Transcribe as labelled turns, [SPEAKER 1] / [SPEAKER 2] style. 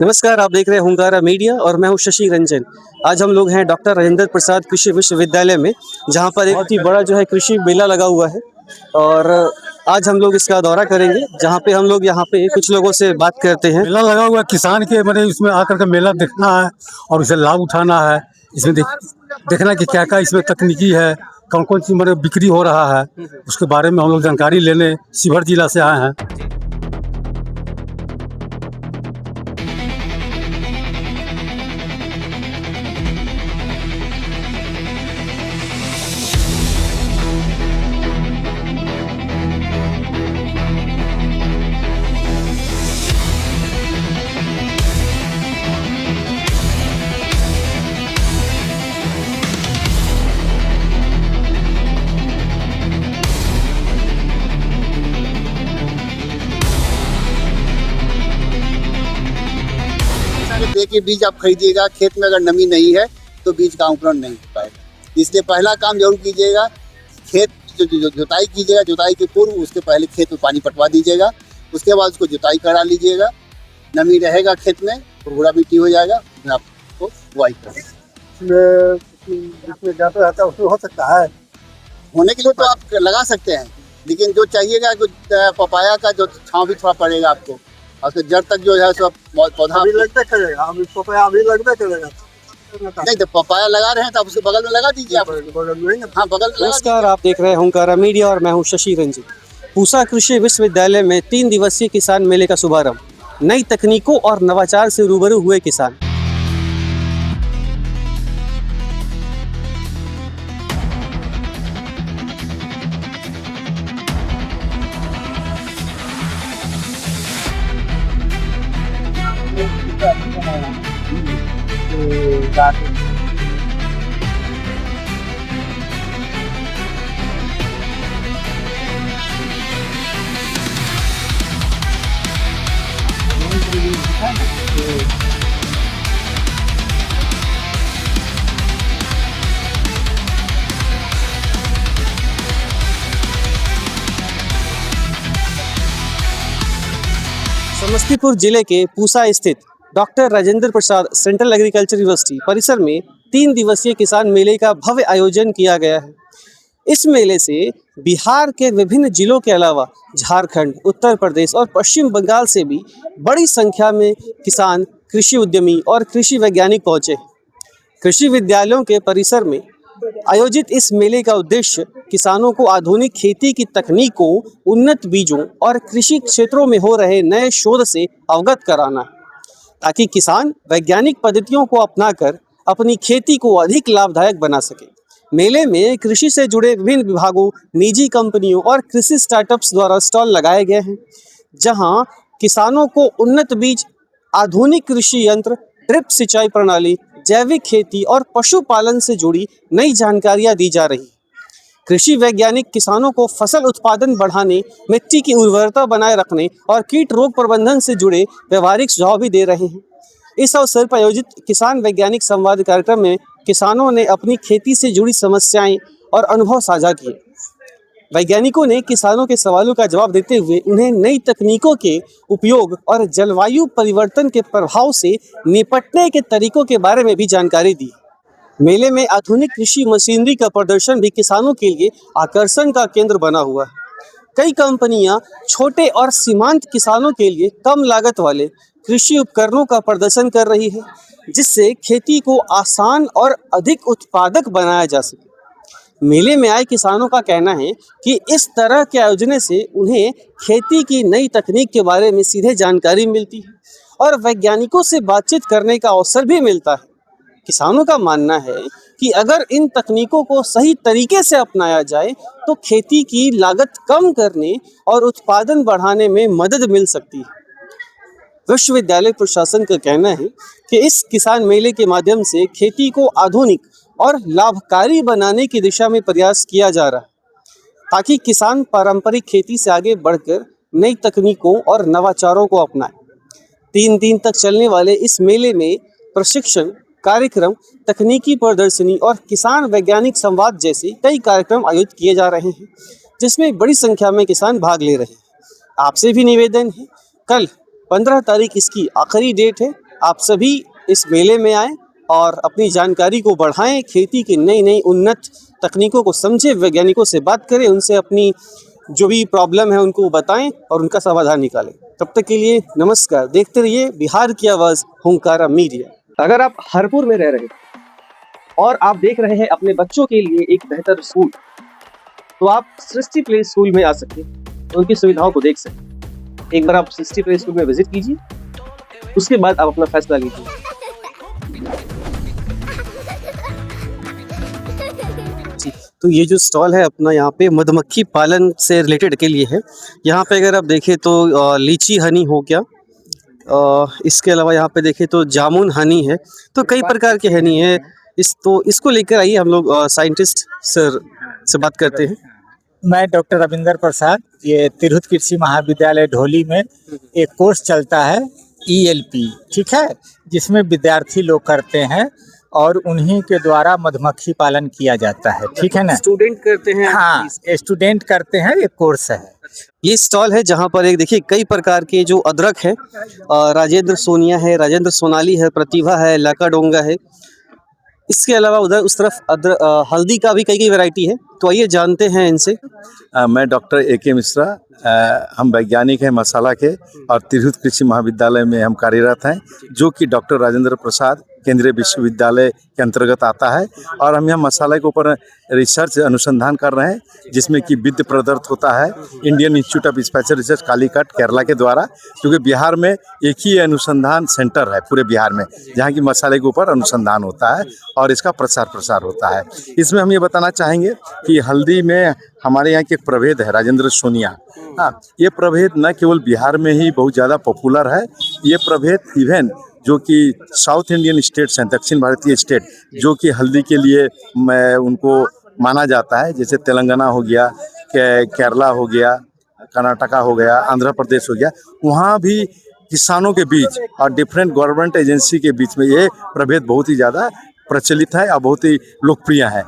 [SPEAKER 1] नमस्कार, आप देख रहे हैं हुंकारा मीडिया और मैं हूं शशि रंजन। आज हम लोग हैं डॉक्टर राजेंद्र प्रसाद कृषि विश्वविद्यालय में, जहां पर एक बहुत ही बड़ा जो है कृषि मेला लगा हुआ है और आज हम लोग इसका दौरा करेंगे, जहां पे हम लोग यहाँ पे कुछ लोगों से बात करते हैं।
[SPEAKER 2] मेला लगा हुआ है किसान के मैंने इसमें आकर के मेला देखना है और उसे लाभ उठाना है। इसमें देखना कि क्या क्या इसमें तकनीकी है, कौन कौन सी मतलब बिक्री हो रहा है, उसके बारे में हम लोग जानकारी लेने शिवहर जिला से आए हैं।
[SPEAKER 3] देखिए, बीज आप खरीदिएगा, खेत में अगर नमी नहीं है तो बीज का अंकुरण नहीं हो पाएगा। इसलिए पहला काम जरूर कीजिएगा, खेत जो जुताई कीजिएगा, जुताई के पूर्व उसके पहले खेत में पानी पटवा दीजिएगा। उसके बाद उसको जुताई करा लीजिएगा। नमी रहेगा खेत में, भुरभुरा मिट्टी हो जाएगा, उसमें आपको बुआई करें।
[SPEAKER 4] जिसमें जाता रहता है उसमें हो सकता है
[SPEAKER 3] होने के लिए तो आप लगा सकते हैं, लेकिन जो चाहिएगा पपाया का जो छाँव भी थोड़ा पड़ेगा आपको, और फिर जड़ तक जो है सब पौधा
[SPEAKER 4] अभी लगता चलेगा। अभी पपाया अभी लगता चलेगा।
[SPEAKER 3] नहीं तो पपाया लगा रहे हैं तो आप उसके बगल में लगा दीजिए। आप
[SPEAKER 4] बगल में ही ना।
[SPEAKER 3] हाँ, बगल में।
[SPEAKER 1] नमस्कार, आप देख रहे हैं हुंकारा मीडिया और मैं हूं शशि रंजन। पूसा कृषि विश्वविद्यालय में 3 दिवसीय किसान मेले का शुभारंभ। नई तकनीकों और नवाचार से रूबरू हुए किसान। समस्तीपुर जिले के पूसा स्थित doctor Rajendra Prasad central agriculture university परिसर में 3 दिवसीय किसान मेले का भव्य आयोजन किया गया है। इस मेले से बिहार के विभिन्न जिलों के अलावा झारखंड, उत्तर प्रदेश और पश्चिम बंगाल से भी बड़ी संख्या में किसान, कृषि उद्यमी और कृषि वैज्ञानिक पहुंचे। कृषि विद्यालयों के परिसर में आयोजित इस मेले का उद्देश्य किसानों को आधुनिक खेती की तकनीकों, उन्नत बीजों और कृषि क्षेत्रों में हो रहे नए शोध से अवगत कराना है, ताकि किसान वैज्ञानिक पद्धतियों को अपनाकर अपनी खेती को अधिक लाभदायक बना सके। मेले में कृषि से जुड़े विभिन्न विभागों, निजी कंपनियों और कृषि स्टार्टअप्स द्वारा स्टॉल लगाए गए हैं, जहां किसानों को उन्नत बीज, आधुनिक कृषि यंत्र, ड्रिप सिंचाई प्रणाली, जैविक खेती और पशुपालन से जुड़ी नई जानकारियां दी जा रही। कृषि वैज्ञानिक किसानों को फसल उत्पादन बढ़ाने, मिट्टी की उर्वरता बनाए रखने और कीट रोग प्रबंधन से जुड़े व्यवहारिक सुझाव भी दे रहे हैं। इस अवसर पर आयोजित किसान वैज्ञानिक संवाद कार्यक्रम में किसानों ने अपनी खेती से जुड़ी समस्याएं और अनुभव साझा किए। वैज्ञानिकों ने किसानों के सवालों का जवाब देते हुए उन्हें नई तकनीकों के उपयोग और जलवायु परिवर्तन के प्रभाव से निपटने के तरीकों के बारे में भी जानकारी दी। मेले में आधुनिक कृषि मशीनरी का प्रदर्शन भी किसानों के लिए आकर्षण का केंद्र बना हुआ है। कई कंपनियां छोटे और सीमांत किसानों के लिए कम लागत वाले कृषि उपकरणों का प्रदर्शन कर रही है, जिससे खेती को आसान और अधिक उत्पादक बनाया जा सके। मेले में आए किसानों का कहना है कि इस तरह के आयोजन से उन्हें खेती की नई तकनीक के बारे में सीधे जानकारी मिलती है और वैज्ञानिकों से बातचीत करने का अवसर भी मिलता है। किसानों का मानना है कि अगर इन तकनीकों को सही तरीके से अपनाया जाए तो खेती की लागत कम करने और उत्पादन बढ़ाने में मदद मिल सकती है। विश्वविद्यालय प्रशासन का कहना है कि इस किसान मेले के माध्यम से खेती को आधुनिक और लाभकारी बनाने की दिशा में प्रयास किया जा रहा है, ताकि किसान पारंपरिक खेती से आगे बढ़कर नई तकनीकों और नवाचारों को अपनाएं। 3 दिन तक चलने वाले इस मेले में प्रशिक्षण कार्यक्रम, तकनीकी प्रदर्शनी और किसान वैज्ञानिक संवाद जैसे कई कार्यक्रम आयोजित किए जा रहे हैं, जिसमें बड़ी संख्या में किसान भाग ले रहे हैं। आपसे भी निवेदन है, कल 15 तारीख इसकी आखिरी डेट है। आप सभी इस मेले में आएँ और अपनी जानकारी को बढ़ाएं, खेती की नई नई उन्नत तकनीकों को समझें, वैज्ञानिकों से बात करें, उनसे अपनी जो भी प्रॉब्लम है उनको बताएं और उनका समाधान निकालें। तब तक के लिए नमस्कार। देखते रहिए बिहार की आवाज़ हुंकारा मीडिया। अगर आप हरपुर में रह रहे हैं और आप देख रहे हैं अपने बच्चों के लिए एक बेहतर स्कूल, तो आप सृष्टि प्ले स्कूल में आ सकते हैं, उनकी सुविधाओं को देख सकते हैं। एक बार आप सृष्टि प्ले स्कूल में विजिट कीजिए, उसके बाद आप अपना फैसला लीजिए। तो ये जो स्टॉल है अपना यहाँ पे मधुमक्खी पालन से रिलेटेड के लिए है। यहाँ पे अगर आप देखें तो लीची हनी हो गया, इसके अलावा यहाँ पे देखें तो जामुन हनी है, तो कई प्रकार के हनी है। इसको लेकर आइए, हम लोग साइंटिस्ट सर से बात करते हैं।
[SPEAKER 5] मैं डॉक्टर रविंदर प्रसाद, ये तिरहुत कृषि महाविद्यालय ढोली में एक कोर्स चलता है ELP, ठीक है, जिसमें विद्यार्थी लोग करते हैं और उन्हीं के द्वारा मधुमक्खी पालन किया जाता है, ठीक है ना।
[SPEAKER 1] स्टूडेंट करते हैं?
[SPEAKER 5] हाँ, स्टूडेंट करते हैं, एक कोर्स है।
[SPEAKER 1] ये स्टॉल है जहाँ पर एक देखिए कई प्रकार के जो अदरक है, राजेंद्र सोनिया है, राजेंद्र सोनाली है, प्रतिभा है, लाकाडोंगा है। इसके अलावा उधर उस तरफ हल्दी का भी कई वैरायटी है, तो आइए जानते हैं इनसे।
[SPEAKER 6] मैं डॉक्टर AK मिश्रा, हम वैज्ञानिक हैं मसाला के और तिरहुत कृषि महाविद्यालय में हम कार्यरत हैं, जो कि डॉक्टर राजेंद्र प्रसाद केंद्रीय विश्वविद्यालय के अंतर्गत आता है। और हम यहाँ मसाले के ऊपर रिसर्च अनुसंधान कर रहे हैं, जिसमें कि वित्त प्रदत्त होता है Indian institute of special research Calicut Kerala के द्वारा, क्योंकि बिहार में एक ही अनुसंधान सेंटर है पूरे बिहार में, जहाँ की मसाले के ऊपर अनुसंधान होता है और इसका प्रसार होता है। इसमें हम ये बताना चाहेंगे कि हल्दी में हमारे यहाँ के एक प्रभेद है राजेंद्र सोनिया। हाँ, ये प्रभेद न केवल बिहार में ही बहुत ज़्यादा पॉपुलर है, ये प्रभेद इवन जो कि साउथ इंडियन स्टेट्स हैं, दक्षिण भारतीय स्टेट, जो कि हल्दी के लिए उनको माना जाता है, जैसे तेलंगाना हो गया, केरला हो गया, कर्नाटका हो गया, आंध्र प्रदेश हो गया, वहाँ भी किसानों के बीच और डिफरेंट गवर्नमेंट एजेंसी के बीच में ये प्रभेद बहुत ही ज़्यादा प्रचलित है और बहुत ही लोकप्रिय है।